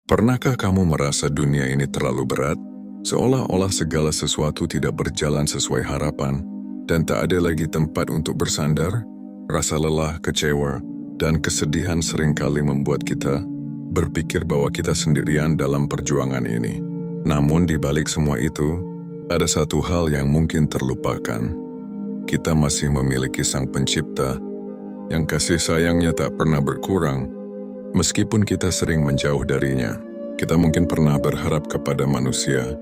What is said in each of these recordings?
Pernahkah kamu merasa dunia ini terlalu berat? Seolah-olah segala sesuatu tidak berjalan sesuai harapan, dan tak ada lagi tempat untuk bersandar? Rasa lelah, kecewa, dan kesedihan seringkali membuat kita berpikir bahwa kita sendirian dalam perjuangan ini. Namun di balik semua itu, ada satu hal yang mungkin terlupakan. Kita masih memiliki Sang Pencipta, yang kasih sayangnya tak pernah berkurang. Meskipun kita sering menjauh darinya, kita mungkin pernah berharap kepada manusia,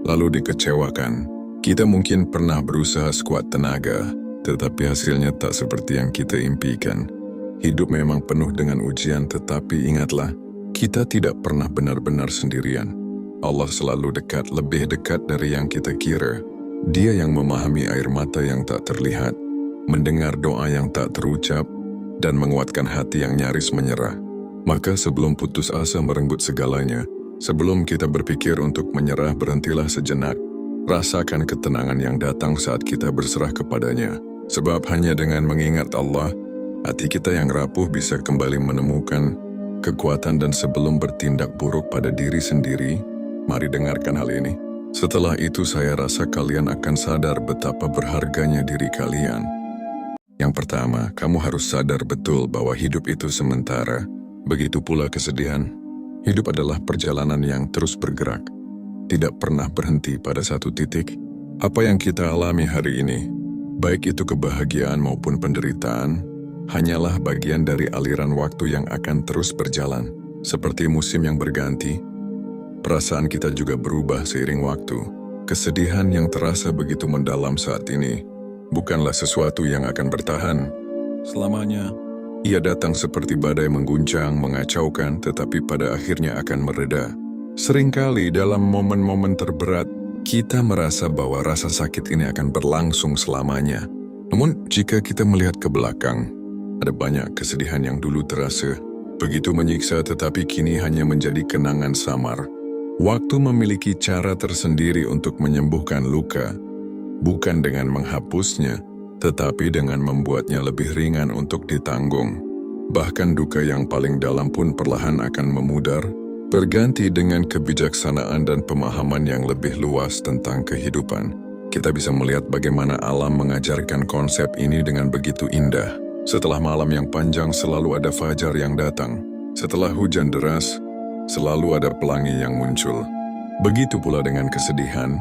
lalu dikecewakan. Kita mungkin pernah berusaha sekuat tenaga, tetapi hasilnya tak seperti yang kita impikan. Hidup memang penuh dengan ujian, tetapi ingatlah, kita tidak pernah benar-benar sendirian. Allah selalu dekat, lebih dekat dari yang kita kira. Dia yang memahami air mata yang tak terlihat, mendengar doa yang tak terucap, dan menguatkan hati yang nyaris menyerah. Maka sebelum putus asa merenggut segalanya, sebelum kita berpikir untuk menyerah, berhentilah sejenak. Rasakan ketenangan yang datang saat kita berserah kepadanya. Sebab hanya dengan mengingat Allah, hati kita yang rapuh bisa kembali menemukan kekuatan. Dan sebelum bertindak buruk pada diri sendiri, mari dengarkan hal ini. Setelah itu saya rasa kalian akan sadar betapa berharganya diri kalian. Yang pertama, kamu harus sadar betul bahwa hidup itu sementara. Begitu pula kesedihan. Hidup adalah perjalanan yang terus bergerak, tidak pernah berhenti pada satu titik. Apa yang kita alami hari ini, baik itu kebahagiaan maupun penderitaan, hanyalah bagian dari aliran waktu yang akan terus berjalan. Seperti musim yang berganti, perasaan kita juga berubah seiring waktu. Kesedihan yang terasa begitu mendalam saat ini bukanlah sesuatu yang akan bertahan selamanya. Ia datang seperti badai mengguncang, mengacaukan, tetapi pada akhirnya akan mereda. Seringkali dalam momen-momen terberat, kita merasa bahwa rasa sakit ini akan berlangsung selamanya. Namun, jika kita melihat ke belakang, ada banyak kesedihan yang dulu terasa begitu menyiksa, tetapi kini hanya menjadi kenangan samar. Waktu memiliki cara tersendiri untuk menyembuhkan luka, bukan dengan menghapusnya, tetapi dengan membuatnya lebih ringan untuk ditanggung. Bahkan duka yang paling dalam pun perlahan akan memudar, berganti dengan kebijaksanaan dan pemahaman yang lebih luas tentang kehidupan. Kita bisa melihat bagaimana alam mengajarkan konsep ini dengan begitu indah. Setelah malam yang panjang selalu ada fajar yang datang. Setelah hujan deras, selalu ada pelangi yang muncul. Begitu pula dengan kesedihan.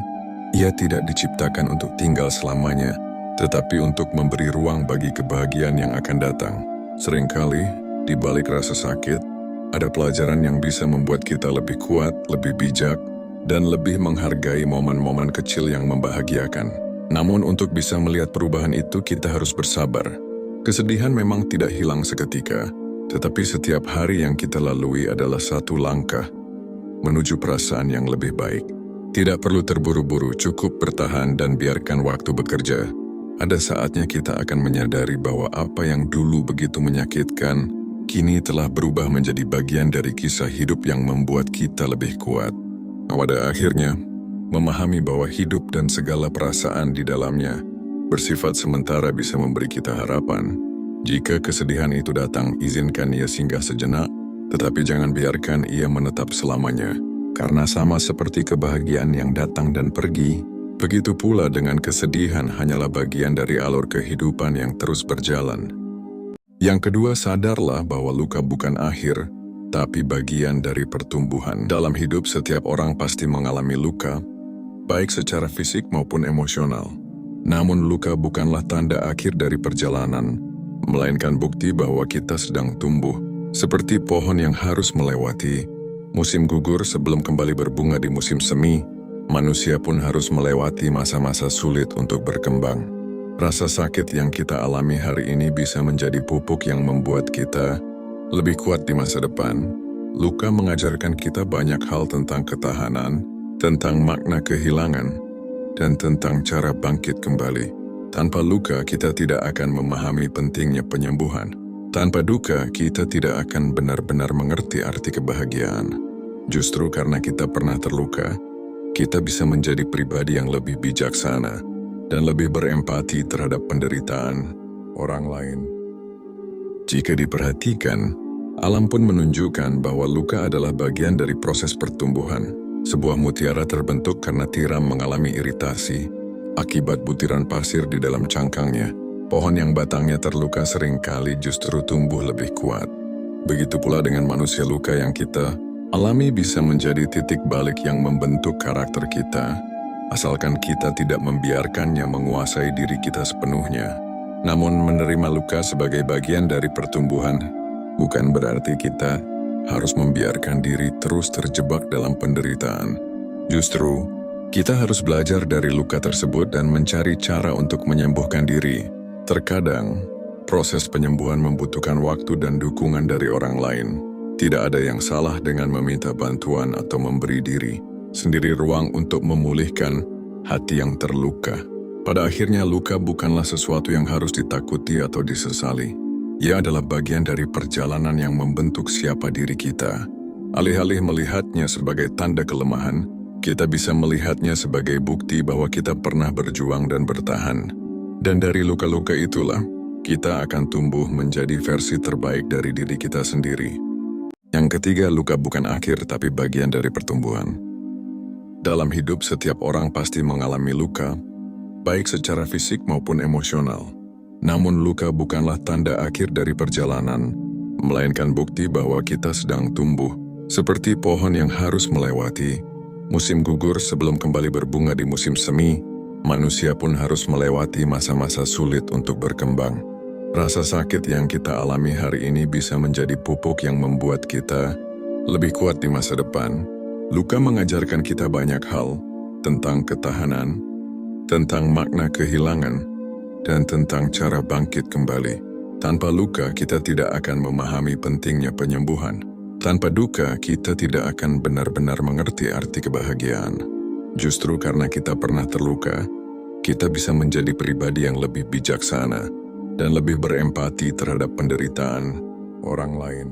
Ia tidak diciptakan untuk tinggal selamanya, tetapi untuk memberi ruang bagi kebahagiaan yang akan datang. Seringkali, di balik rasa sakit, ada pelajaran yang bisa membuat kita lebih kuat, lebih bijak, dan lebih menghargai momen-momen kecil yang membahagiakan. Namun untuk bisa melihat perubahan itu, kita harus bersabar. Kesedihan memang tidak hilang seketika, tetapi setiap hari yang kita lalui adalah satu langkah menuju perasaan yang lebih baik. Tidak perlu terburu-buru, cukup bertahan dan biarkan waktu bekerja. Ada saatnya kita akan menyadari bahwa apa yang dulu begitu menyakitkan, kini telah berubah menjadi bagian dari kisah hidup yang membuat kita lebih kuat. Pada akhirnya, memahami bahwa hidup dan segala perasaan di dalamnya bersifat sementara bisa memberi kita harapan. Jika kesedihan itu datang, izinkan ia singgah sejenak, tetapi jangan biarkan ia menetap selamanya. Karena sama seperti kebahagiaan yang datang dan pergi, begitu pula dengan kesedihan hanyalah bagian dari alur kehidupan yang terus berjalan. Yang kedua, sadarlah bahwa luka bukan akhir, tapi bagian dari pertumbuhan. Dalam hidup, setiap orang pasti mengalami luka, baik secara fisik maupun emosional. Namun luka bukanlah tanda akhir dari perjalanan, melainkan bukti bahwa kita sedang tumbuh. Seperti pohon yang harus melewati musim gugur sebelum kembali berbunga di musim semi, manusia pun harus melewati masa-masa sulit untuk berkembang. Rasa sakit yang kita alami hari ini bisa menjadi pupuk yang membuat kita lebih kuat di masa depan. Luka mengajarkan kita banyak hal tentang ketahanan, tentang makna kehilangan, dan tentang cara bangkit kembali. Tanpa luka, kita tidak akan memahami pentingnya penyembuhan. Tanpa duka, kita tidak akan benar-benar mengerti arti kebahagiaan. Justru karena kita pernah terluka, kita bisa menjadi pribadi yang lebih bijaksana dan lebih berempati terhadap penderitaan orang lain. Jika diperhatikan, Alam pun menunjukkan bahwa luka adalah bagian dari proses pertumbuhan. Sebuah mutiara terbentuk karena tiram mengalami iritasi akibat butiran pasir di dalam cangkangnya. Pohon yang batangnya terluka seringkali justru tumbuh lebih kuat. Begitu pula dengan manusia, luka yang kita alami bisa menjadi titik balik yang membentuk karakter kita, asalkan kita tidak membiarkannya menguasai diri kita sepenuhnya. Namun menerima luka sebagai bagian dari pertumbuhan bukan berarti kita harus membiarkan diri terus terjebak dalam penderitaan. Justru, kita harus belajar dari luka tersebut dan mencari cara untuk menyembuhkan diri. Terkadang, proses penyembuhan membutuhkan waktu dan dukungan dari orang lain. Tidak ada yang salah dengan meminta bantuan atau memberi diri sendiri ruang untuk memulihkan hati yang terluka. Pada akhirnya, luka bukanlah sesuatu yang harus ditakuti atau disesali. Ia adalah bagian dari perjalanan yang membentuk siapa diri kita. Alih-alih melihatnya sebagai tanda kelemahan, kita bisa melihatnya sebagai bukti bahwa kita pernah berjuang dan bertahan. Dan dari luka-luka itulah, kita akan tumbuh menjadi versi terbaik dari diri kita sendiri. Yang ketiga, luka bukan akhir tapi bagian dari pertumbuhan. Dalam hidup, setiap orang pasti mengalami luka, baik secara fisik maupun emosional. Namun luka bukanlah tanda akhir dari perjalanan, melainkan bukti bahwa kita sedang tumbuh. Seperti pohon yang harus melewati musim gugur sebelum kembali berbunga di musim semi, manusia pun harus melewati masa-masa sulit untuk berkembang. Rasa sakit yang kita alami hari ini bisa menjadi pupuk yang membuat kita lebih kuat di masa depan. Luka mengajarkan kita banyak hal tentang ketahanan, tentang makna kehilangan, dan tentang cara bangkit kembali. Tanpa luka, kita tidak akan memahami pentingnya penyembuhan. Tanpa duka, kita tidak akan benar-benar mengerti arti kebahagiaan. Justru karena kita pernah terluka, kita bisa menjadi pribadi yang lebih bijaksana dan lebih berempati terhadap penderitaan orang lain.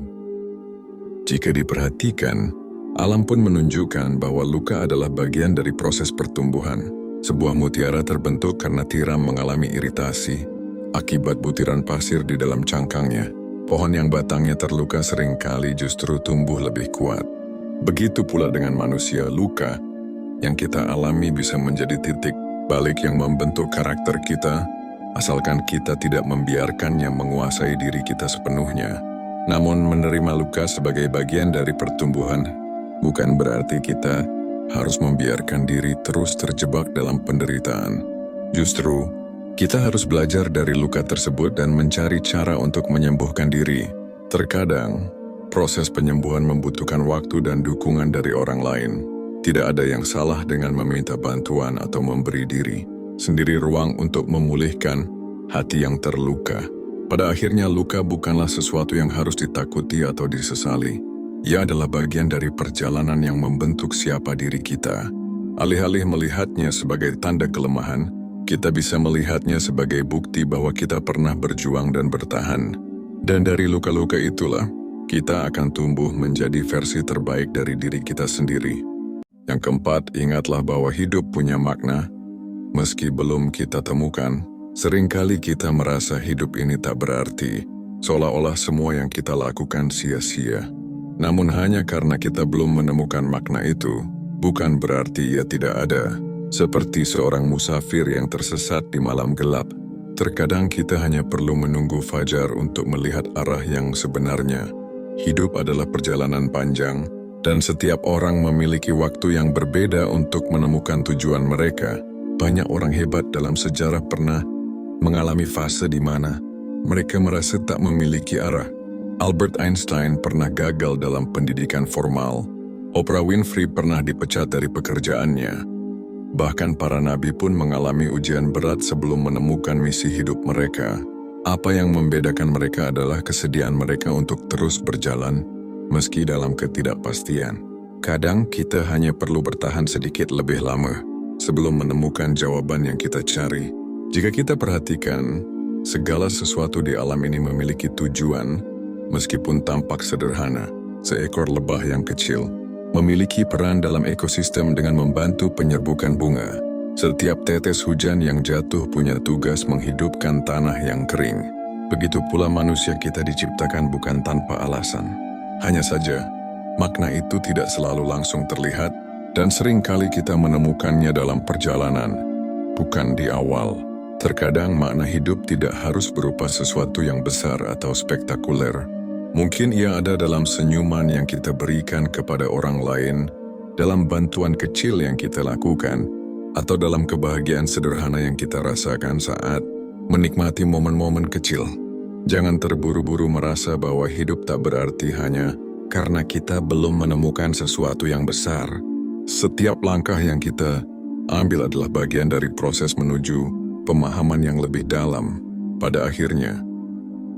Jika diperhatikan, alam pun menunjukkan bahwa luka adalah bagian dari proses pertumbuhan. Sebuah mutiara terbentuk karena tiram mengalami iritasi akibat butiran pasir di dalam cangkangnya. Pohon yang batangnya terluka seringkali justru tumbuh lebih kuat. Begitu pula dengan manusia, luka yang kita alami bisa menjadi titik balik yang membentuk karakter kita, asalkan kita tidak membiarkannya menguasai diri kita sepenuhnya. Namun menerima luka sebagai bagian dari pertumbuhan bukan berarti kita harus membiarkan diri terus terjebak dalam penderitaan. Justru, kita harus belajar dari luka tersebut dan mencari cara untuk menyembuhkan diri. Terkadang, proses penyembuhan membutuhkan waktu dan dukungan dari orang lain. Tidak ada yang salah dengan meminta bantuan atau memberi diri sendiri ruang untuk memulihkan hati yang terluka. Pada akhirnya, luka bukanlah sesuatu yang harus ditakuti atau disesali. Ia adalah bagian dari perjalanan yang membentuk siapa diri kita. Alih-alih melihatnya sebagai tanda kelemahan, kita bisa melihatnya sebagai bukti bahwa kita pernah berjuang dan bertahan. Dan dari luka-luka itulah, kita akan tumbuh menjadi versi terbaik dari diri kita sendiri. Yang keempat, ingatlah bahwa hidup punya makna. Meski belum kita temukan, seringkali kita merasa hidup ini tak berarti, seolah-olah semua yang kita lakukan sia-sia. Namun hanya karena kita belum menemukan makna itu, bukan berarti ia tidak ada. Seperti seorang musafir yang tersesat di malam gelap, terkadang kita hanya perlu menunggu fajar untuk melihat arah yang sebenarnya. Hidup adalah perjalanan panjang, dan setiap orang memiliki waktu yang berbeda untuk menemukan tujuan mereka. Banyak orang hebat dalam sejarah pernah mengalami fase di mana mereka merasa tak memiliki arah. Albert Einstein pernah gagal dalam pendidikan formal. Oprah Winfrey pernah dipecat dari pekerjaannya. Bahkan para nabi pun mengalami ujian berat sebelum menemukan misi hidup mereka. Apa yang membedakan mereka adalah kesediaan mereka untuk terus berjalan, meski dalam ketidakpastian. Kadang kita hanya perlu bertahan sedikit lebih lama sebelum menemukan jawaban yang kita cari. Jika kita perhatikan, segala sesuatu di alam ini memiliki tujuan, meskipun tampak sederhana. Seekor lebah yang kecil memiliki peran dalam ekosistem dengan membantu penyerbukan bunga. Setiap tetes hujan yang jatuh punya tugas menghidupkan tanah yang kering. Begitu pula manusia, kita diciptakan bukan tanpa alasan. Hanya saja, makna itu tidak selalu langsung terlihat dan seringkali kita menemukannya dalam perjalanan, bukan di awal. Terkadang makna hidup tidak harus berupa sesuatu yang besar atau spektakuler. Mungkin ia ada dalam senyuman yang kita berikan kepada orang lain, dalam bantuan kecil yang kita lakukan, atau dalam kebahagiaan sederhana yang kita rasakan saat menikmati momen-momen kecil. Jangan terburu-buru merasa bahwa hidup tak berarti hanya karena kita belum menemukan sesuatu yang besar. Setiap langkah yang kita ambil adalah bagian dari proses menuju pemahaman yang lebih dalam. Pada akhirnya,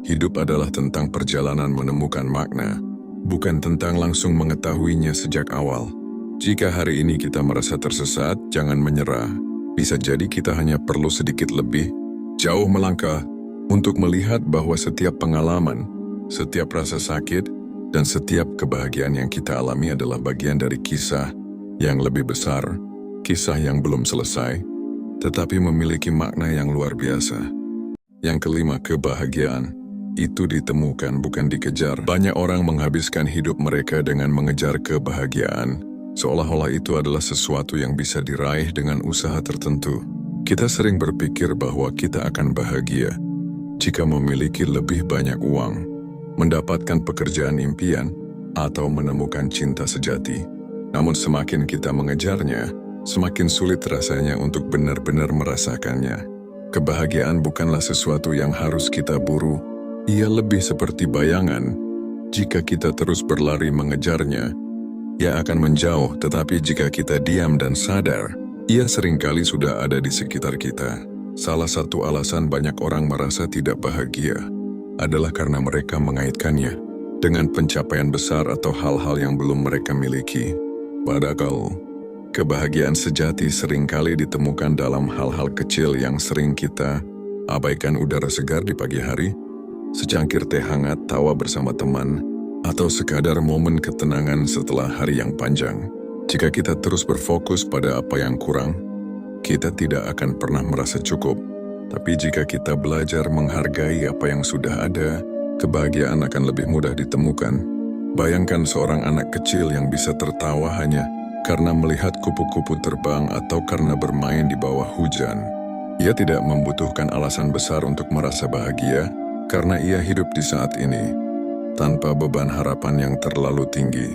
hidup adalah tentang perjalanan menemukan makna, bukan tentang langsung mengetahuinya sejak awal. Jika hari ini kita merasa tersesat, jangan menyerah. Bisa jadi kita hanya perlu sedikit lebih jauh melangkah untuk melihat bahwa setiap pengalaman, setiap rasa sakit, dan setiap kebahagiaan yang kita alami adalah bagian dari kisah yang lebih besar, kisah yang belum selesai, tetapi memiliki makna yang luar biasa. Yang kelima, kebahagiaan itu ditemukan, bukan dikejar. Banyak orang menghabiskan hidup mereka dengan mengejar kebahagiaan, seolah-olah itu adalah sesuatu yang bisa diraih dengan usaha tertentu. Kita sering berpikir bahwa kita akan bahagia jika memiliki lebih banyak uang, mendapatkan pekerjaan impian, atau menemukan cinta sejati. Namun semakin kita mengejarnya, semakin sulit rasanya untuk benar-benar merasakannya. Kebahagiaan bukanlah sesuatu yang harus kita buru. Ia lebih seperti bayangan. Jika kita terus berlari mengejarnya, ia akan menjauh, tetapi jika kita diam dan sadar, ia seringkali sudah ada di sekitar kita. Salah satu alasan banyak orang merasa tidak bahagia adalah karena mereka mengaitkannya dengan pencapaian besar atau hal-hal yang belum mereka miliki. Padahal, kebahagiaan sejati seringkali ditemukan dalam hal-hal kecil yang sering kita abaikan. Udara segar di pagi hari, secangkir teh hangat, tawa bersama teman, atau sekadar momen ketenangan setelah hari yang panjang. Jika kita terus berfokus pada apa yang kurang, kita tidak akan pernah merasa cukup. Tapi jika kita belajar menghargai apa yang sudah ada, kebahagiaan akan lebih mudah ditemukan. Bayangkan seorang anak kecil yang bisa tertawa hanya karena melihat kupu-kupu terbang atau karena bermain di bawah hujan. Ia tidak membutuhkan alasan besar untuk merasa bahagia karena ia hidup di saat ini, tanpa beban harapan yang terlalu tinggi.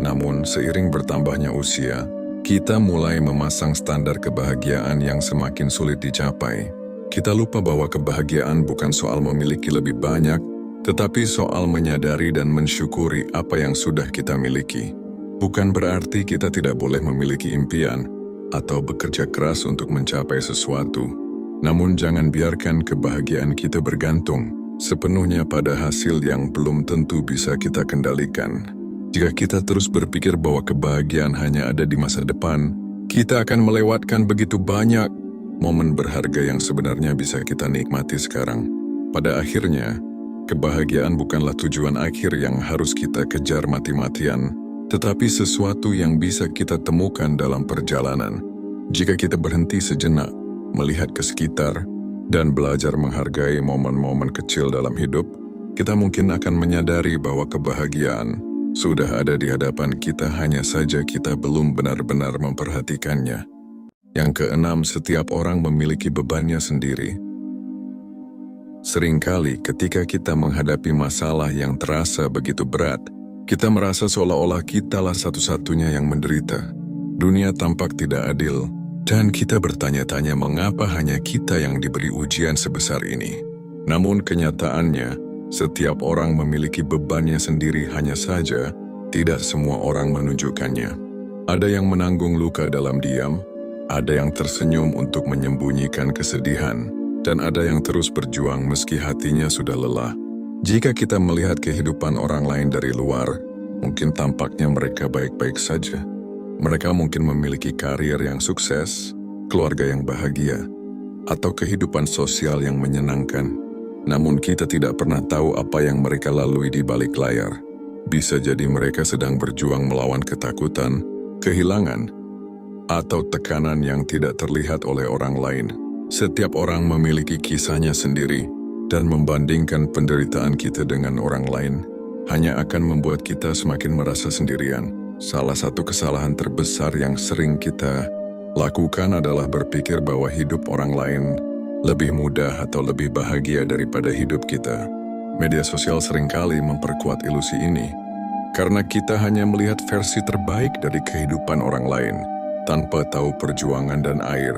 Namun, seiring bertambahnya usia, kita mulai memasang standar kebahagiaan yang semakin sulit dicapai. Kita lupa bahwa kebahagiaan bukan soal memiliki lebih banyak, tetapi soal menyadari dan mensyukuri apa yang sudah kita miliki. Bukan berarti kita tidak boleh memiliki impian atau bekerja keras untuk mencapai sesuatu. Namun jangan biarkan kebahagiaan kita bergantung sepenuhnya pada hasil yang belum tentu bisa kita kendalikan. Jika kita terus berpikir bahwa kebahagiaan hanya ada di masa depan, kita akan melewatkan begitu banyak momen berharga yang sebenarnya bisa kita nikmati sekarang. Pada akhirnya, kebahagiaan bukanlah tujuan akhir yang harus kita kejar mati-matian, tetapi sesuatu yang bisa kita temukan dalam perjalanan. Jika kita berhenti sejenak, melihat ke sekitar, dan belajar menghargai momen-momen kecil dalam hidup, kita mungkin akan menyadari bahwa kebahagiaan sudah ada di hadapan kita, hanya saja kita belum benar-benar memperhatikannya. Yang keenam, setiap orang memiliki bebannya sendiri. Seringkali ketika kita menghadapi masalah yang terasa begitu berat, kita merasa seolah-olah kitalah satu-satunya yang menderita. Dunia tampak tidak adil, dan kita bertanya-tanya mengapa hanya kita yang diberi ujian sebesar ini. Namun kenyataannya, setiap orang memiliki bebannya sendiri, hanya saja tidak semua orang menunjukkannya. Ada yang menanggung luka dalam diam, ada yang tersenyum untuk menyembunyikan kesedihan, dan ada yang terus berjuang meski hatinya sudah lelah. Jika kita melihat kehidupan orang lain dari luar, mungkin tampaknya mereka baik-baik saja. Mereka mungkin memiliki karir yang sukses, keluarga yang bahagia, atau kehidupan sosial yang menyenangkan. Namun kita tidak pernah tahu apa yang mereka lalui di balik layar. Bisa jadi mereka sedang berjuang melawan ketakutan, kehilangan, atau tekanan yang tidak terlihat oleh orang lain. Setiap orang memiliki kisahnya sendiri, dan membandingkan penderitaan kita dengan orang lain hanya akan membuat kita semakin merasa sendirian. Salah satu kesalahan terbesar yang sering kita lakukan adalah berpikir bahwa hidup orang lain lebih mudah atau lebih bahagia daripada hidup kita. Media sosial seringkali memperkuat ilusi ini, karena kita hanya melihat versi terbaik dari kehidupan orang lain, tanpa tahu perjuangan dan air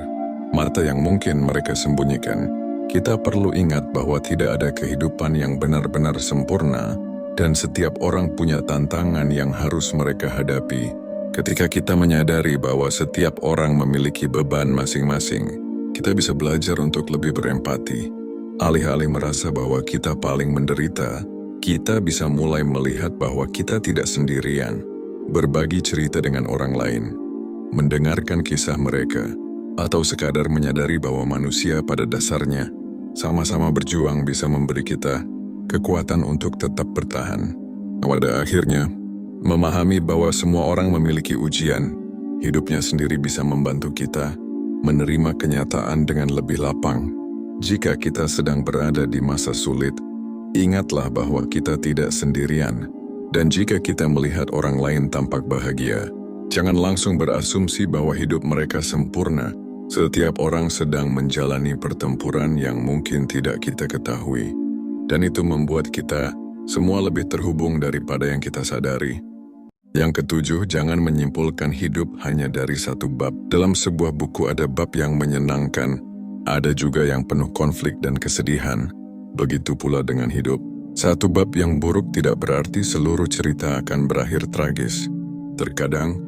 mata yang mungkin mereka sembunyikan. Kita perlu ingat bahwa tidak ada kehidupan yang benar-benar sempurna, dan setiap orang punya tantangan yang harus mereka hadapi. Ketika kita menyadari bahwa setiap orang memiliki beban masing-masing, kita bisa belajar untuk lebih berempati. Alih-alih merasa bahwa kita paling menderita, kita bisa mulai melihat bahwa kita tidak sendirian. Berbagi cerita dengan orang lain, mendengarkan kisah mereka, atau sekadar menyadari bahwa manusia pada dasarnya sama-sama berjuang bisa memberi kita kekuatan untuk tetap bertahan. Pada akhirnya, memahami bahwa semua orang memiliki ujian, hidupnya sendiri bisa membantu kita menerima kenyataan dengan lebih lapang. Jika kita sedang berada di masa sulit, ingatlah bahwa kita tidak sendirian. Dan jika kita melihat orang lain tampak bahagia, jangan langsung berasumsi bahwa hidup mereka sempurna. Setiap orang sedang menjalani pertempuran yang mungkin tidak kita ketahui. Dan itu membuat kita semua lebih terhubung daripada yang kita sadari. Yang ketujuh, jangan menyimpulkan hidup hanya dari satu bab. Dalam sebuah buku ada bab yang menyenangkan, ada juga yang penuh konflik dan kesedihan. Begitu pula dengan hidup. Satu bab yang buruk tidak berarti seluruh cerita akan berakhir tragis. Terkadang,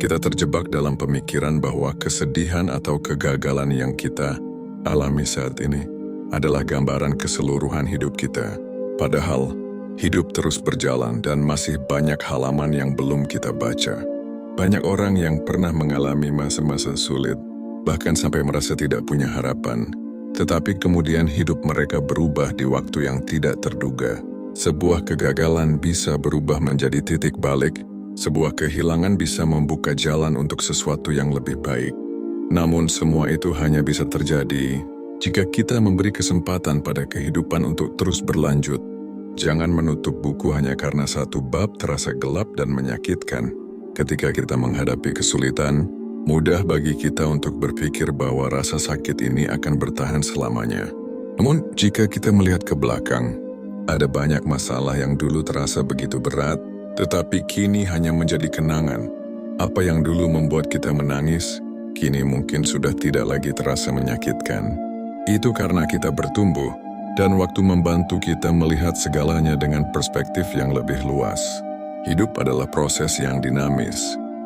kita terjebak dalam pemikiran bahwa kesedihan atau kegagalan yang kita alami saat ini adalah gambaran keseluruhan hidup kita. Padahal, hidup terus berjalan dan masih banyak halaman yang belum kita baca. Banyak orang yang pernah mengalami masa-masa sulit, bahkan sampai merasa tidak punya harapan. Tetapi kemudian hidup mereka berubah di waktu yang tidak terduga. Sebuah kegagalan bisa berubah menjadi titik balik. Sebuah kehilangan bisa membuka jalan untuk sesuatu yang lebih baik. Namun semua itu hanya bisa terjadi jika kita memberi kesempatan pada kehidupan untuk terus berlanjut. Jangan menutup buku hanya karena satu bab terasa gelap dan menyakitkan. Ketika kita menghadapi kesulitan, mudah bagi kita untuk berpikir bahwa rasa sakit ini akan bertahan selamanya. Namun, jika kita melihat ke belakang, ada banyak masalah yang dulu terasa begitu berat, tetapi kini hanya menjadi kenangan. Apa yang dulu membuat kita menangis, kini mungkin sudah tidak lagi terasa menyakitkan. Itu karena kita bertumbuh, dan waktu membantu kita melihat segalanya dengan perspektif yang lebih luas. Hidup adalah proses yang dinamis.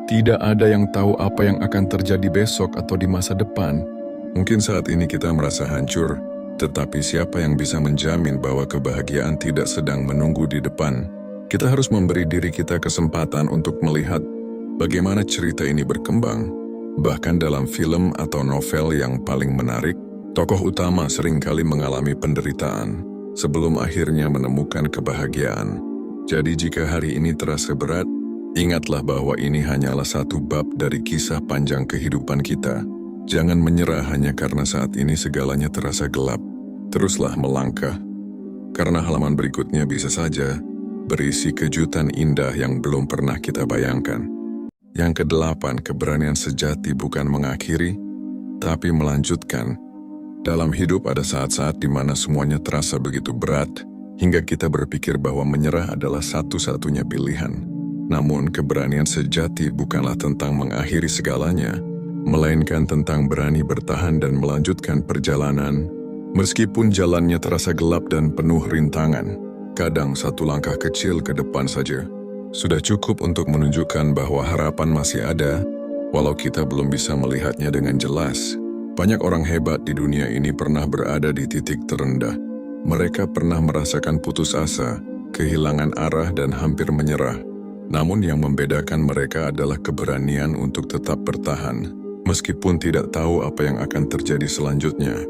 Tidak ada yang tahu apa yang akan terjadi besok atau di masa depan. Mungkin saat ini kita merasa hancur, tetapi siapa yang bisa menjamin bahwa kebahagiaan tidak sedang menunggu di depan? Kita harus memberi diri kita kesempatan untuk melihat bagaimana cerita ini berkembang. Bahkan dalam film atau novel yang paling menarik, tokoh utama seringkali mengalami penderitaan sebelum akhirnya menemukan kebahagiaan. Jadi jika hari ini terasa berat, ingatlah bahwa ini hanyalah satu bab dari kisah panjang kehidupan kita. Jangan menyerah hanya karena saat ini segalanya terasa gelap. Teruslah melangkah, karena halaman berikutnya bisa saja berisi kejutan indah yang belum pernah kita bayangkan. Yang kedelapan, keberanian sejati bukan mengakhiri, tapi melanjutkan. Dalam hidup ada saat-saat di mana semuanya terasa begitu berat, hingga kita berpikir bahwa menyerah adalah satu-satunya pilihan. Namun keberanian sejati bukanlah tentang mengakhiri segalanya, melainkan tentang berani bertahan dan melanjutkan perjalanan. Meskipun jalannya terasa gelap dan penuh rintangan, kadang satu langkah kecil ke depan saja sudah cukup untuk menunjukkan bahwa harapan masih ada, walau kita belum bisa melihatnya dengan jelas. Banyak orang hebat di dunia ini pernah berada di titik terendah. Mereka pernah merasakan putus asa, kehilangan arah dan hampir menyerah. Namun yang membedakan mereka adalah keberanian untuk tetap bertahan, meskipun tidak tahu apa yang akan terjadi selanjutnya.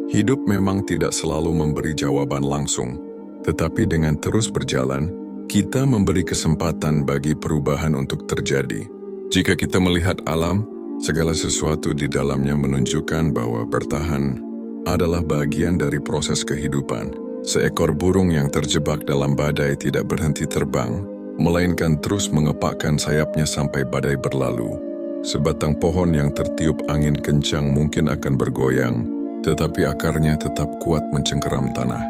Hidup memang tidak selalu memberi jawaban langsung, tetapi dengan terus berjalan, kita memberi kesempatan bagi perubahan untuk terjadi. Jika kita melihat alam, segala sesuatu di dalamnya menunjukkan bahwa bertahan adalah bagian dari proses kehidupan. Seekor burung yang terjebak dalam badai tidak berhenti terbang, melainkan terus mengepakkan sayapnya sampai badai berlalu. Sebatang pohon yang tertiup angin kencang mungkin akan bergoyang, tetapi akarnya tetap kuat mencengkeram tanah.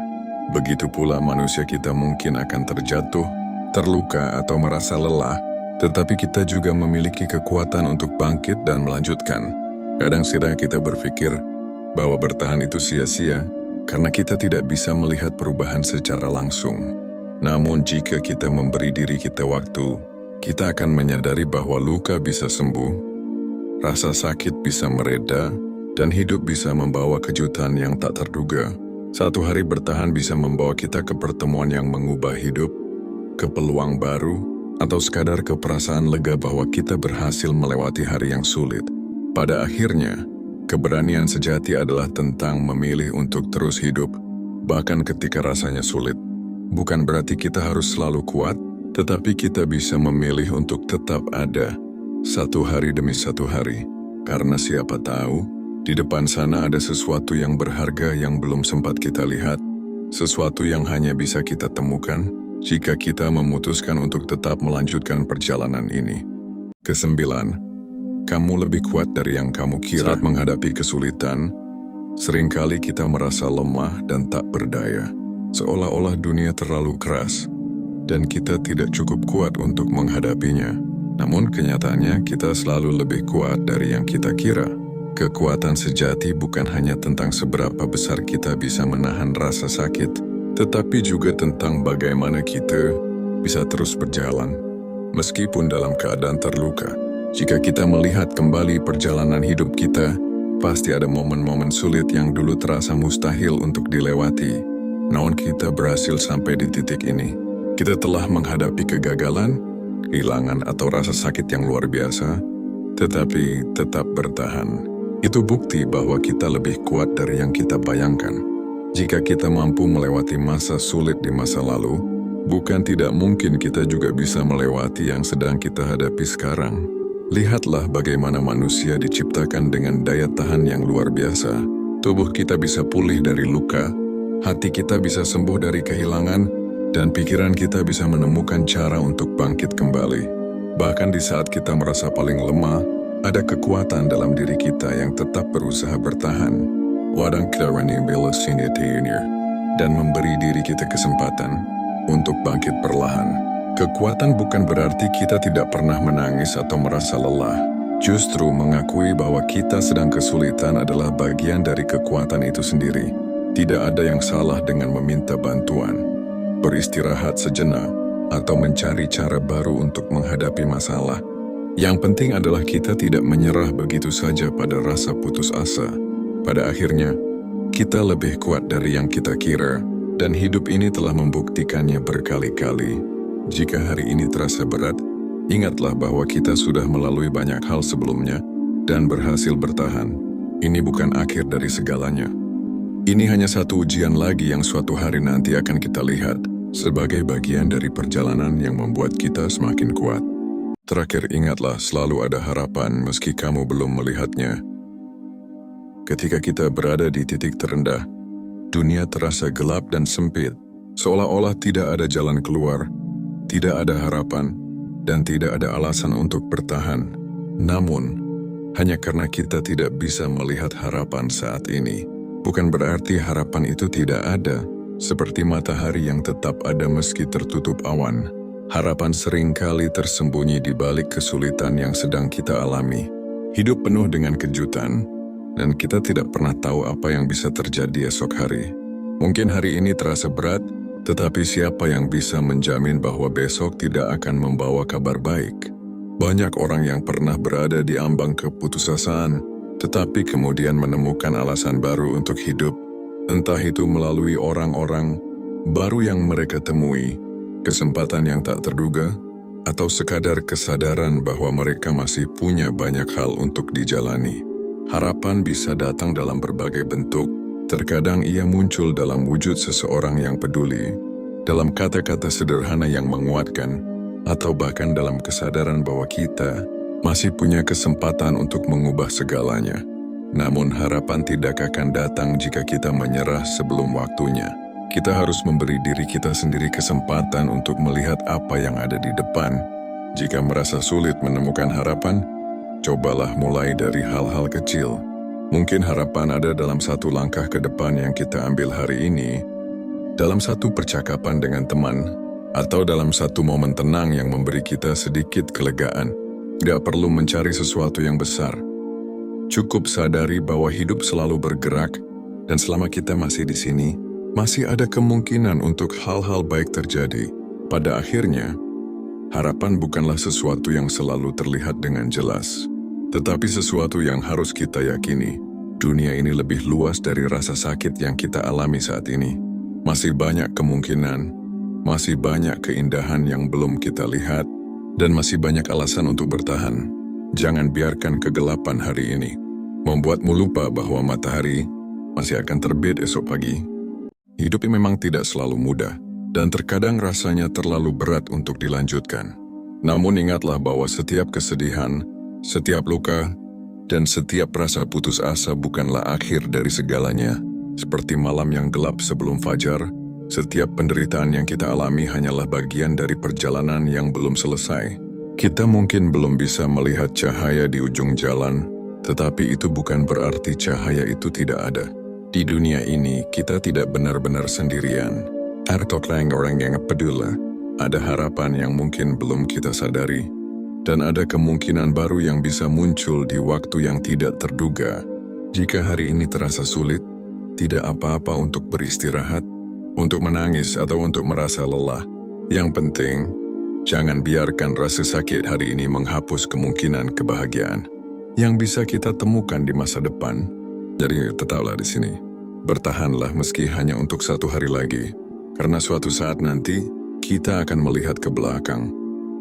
Begitu pula manusia kita mungkin akan terjatuh, terluka atau merasa lelah, tetapi kita juga memiliki kekuatan untuk bangkit dan melanjutkan. Kadang sira kita berpikir bahwa bertahan itu sia-sia karena kita tidak bisa melihat perubahan secara langsung. Namun jika kita memberi diri kita waktu, kita akan menyadari bahwa luka bisa sembuh, rasa sakit bisa mereda, dan hidup bisa membawa kejutan yang tak terduga. Satu hari bertahan bisa membawa kita ke pertemuan yang mengubah hidup, ke peluang baru, atau sekadar ke perasaan lega bahwa kita berhasil melewati hari yang sulit. Pada akhirnya, keberanian sejati adalah tentang memilih untuk terus hidup, bahkan ketika rasanya sulit. Bukan berarti kita harus selalu kuat, tetapi kita bisa memilih untuk tetap ada, satu hari demi satu hari. Karena siapa tahu, di depan sana ada sesuatu yang berharga yang belum sempat kita lihat, sesuatu yang hanya bisa kita temukan jika kita memutuskan untuk tetap melanjutkan perjalanan ini. Kesembilan, kamu lebih kuat dari yang kamu kira. Saat menghadapi kesulitan, seringkali kita merasa lemah dan tak berdaya. Seolah-olah dunia terlalu keras, dan kita tidak cukup kuat untuk menghadapinya. Namun kenyataannya kita selalu lebih kuat dari yang kita kira. Kekuatan sejati bukan hanya tentang seberapa besar kita bisa menahan rasa sakit, tetapi juga tentang bagaimana kita bisa terus berjalan, meskipun dalam keadaan terluka. Jika kita melihat kembali perjalanan hidup kita, pasti ada momen-momen sulit yang dulu terasa mustahil untuk dilewati. Namun kita berhasil sampai di titik ini. Kita telah menghadapi kegagalan, kehilangan atau rasa sakit yang luar biasa, tetapi tetap bertahan. Itu bukti bahwa kita lebih kuat dari yang kita bayangkan. Jika kita mampu melewati masa sulit di masa lalu, bukan tidak mungkin kita juga bisa melewati yang sedang kita hadapi sekarang. Lihatlah bagaimana manusia diciptakan dengan daya tahan yang luar biasa. Tubuh kita bisa pulih dari luka, hati kita bisa sembuh dari kehilangan, dan pikiran kita bisa menemukan cara untuk bangkit kembali. Bahkan di saat kita merasa paling lemah, ada kekuatan dalam diri kita yang tetap berusaha bertahan. Wadang kirani bela sini tienir, dan memberi diri kita kesempatan untuk bangkit perlahan. Kekuatan bukan berarti kita tidak pernah menangis atau merasa lelah. Justru mengakui bahwa kita sedang kesulitan adalah bagian dari kekuatan itu sendiri. Tidak ada yang salah dengan meminta bantuan, beristirahat sejenak, atau mencari cara baru untuk menghadapi masalah. Yang penting adalah kita tidak menyerah begitu saja pada rasa putus asa. Pada akhirnya, kita lebih kuat dari yang kita kira, dan hidup ini telah membuktikannya berkali-kali. Jika hari ini terasa berat, ingatlah bahwa kita sudah melalui banyak hal sebelumnya dan berhasil bertahan. Ini bukan akhir dari segalanya. Ini hanya satu ujian lagi yang suatu hari nanti akan kita lihat sebagai bagian dari perjalanan yang membuat kita semakin kuat. Terakhir, ingatlah selalu ada harapan meski kamu belum melihatnya. Ketika kita berada di titik terendah, dunia terasa gelap dan sempit, seolah-olah tidak ada jalan keluar, tidak ada harapan, dan tidak ada alasan untuk bertahan. Namun, hanya karena kita tidak bisa melihat harapan saat ini, bukan berarti harapan itu tidak ada, seperti matahari yang tetap ada meski tertutup awan. Harapan seringkali tersembunyi di balik kesulitan yang sedang kita alami. Hidup penuh dengan kejutan, dan kita tidak pernah tahu apa yang bisa terjadi esok hari. Mungkin hari ini terasa berat, tetapi siapa yang bisa menjamin bahwa besok tidak akan membawa kabar baik? Banyak orang yang pernah berada di ambang keputusasaan, tetapi kemudian menemukan alasan baru untuk hidup. Entah itu melalui orang-orang baru yang mereka temui, kesempatan yang tak terduga, atau sekadar kesadaran bahwa mereka masih punya banyak hal untuk dijalani. Harapan bisa datang dalam berbagai bentuk. Terkadang ia muncul dalam wujud seseorang yang peduli, dalam kata-kata sederhana yang menguatkan, atau bahkan dalam kesadaran bahwa kita masih punya kesempatan untuk mengubah segalanya. Namun harapan tidak akan datang jika kita menyerah sebelum waktunya. Kita harus memberi diri kita sendiri kesempatan untuk melihat apa yang ada di depan. Jika merasa sulit menemukan harapan, cobalah mulai dari hal-hal kecil. Mungkin harapan ada dalam satu langkah ke depan yang kita ambil hari ini, dalam satu percakapan dengan teman, atau dalam satu momen tenang yang memberi kita sedikit kelegaan. Tidak perlu mencari sesuatu yang besar. Cukup sadari bahwa hidup selalu bergerak, dan selama kita masih di sini, masih ada kemungkinan untuk hal-hal baik terjadi. Pada akhirnya, harapan bukanlah sesuatu yang selalu terlihat dengan jelas, tetapi sesuatu yang harus kita yakini. Dunia ini lebih luas dari rasa sakit yang kita alami saat ini. Masih banyak kemungkinan, masih banyak keindahan yang belum kita lihat, dan masih banyak alasan untuk bertahan. Jangan biarkan kegelapan hari ini membuatmu lupa bahwa matahari masih akan terbit esok pagi. Hidup ini memang tidak selalu mudah, dan terkadang rasanya terlalu berat untuk dilanjutkan. Namun ingatlah bahwa setiap kesedihan, setiap luka, dan setiap rasa putus asa bukanlah akhir dari segalanya. Seperti malam yang gelap sebelum fajar, setiap penderitaan yang kita alami hanyalah bagian dari perjalanan yang belum selesai. Kita mungkin belum bisa melihat cahaya di ujung jalan, tetapi itu bukan berarti cahaya itu tidak ada. Di dunia ini, kita tidak benar-benar sendirian. Ada orang yang peduli, ada harapan yang mungkin belum kita sadari, dan ada kemungkinan baru yang bisa muncul di waktu yang tidak terduga. Jika hari ini terasa sulit, tidak apa-apa untuk beristirahat, untuk menangis atau untuk merasa lelah. Yang penting, jangan biarkan rasa sakit hari ini menghapus kemungkinan kebahagiaan yang bisa kita temukan di masa depan. Jadi tetaplah di sini. Bertahanlah meski hanya untuk satu hari lagi, karena suatu saat nanti kita akan melihat ke belakang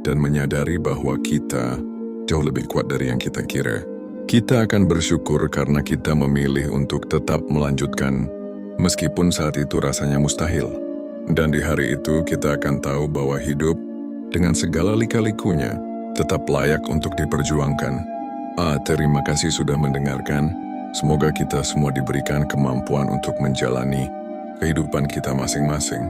dan menyadari bahwa kita jauh lebih kuat dari yang kita kira. Kita akan bersyukur karena kita memilih untuk tetap melanjutkan, meskipun saat itu rasanya mustahil. Dan di hari itu kita akan tahu bahwa hidup dengan segala lika-likunya tetap layak untuk diperjuangkan. Terima kasih sudah mendengarkan. Semoga kita semua diberikan kemampuan untuk menjalani kehidupan kita masing-masing.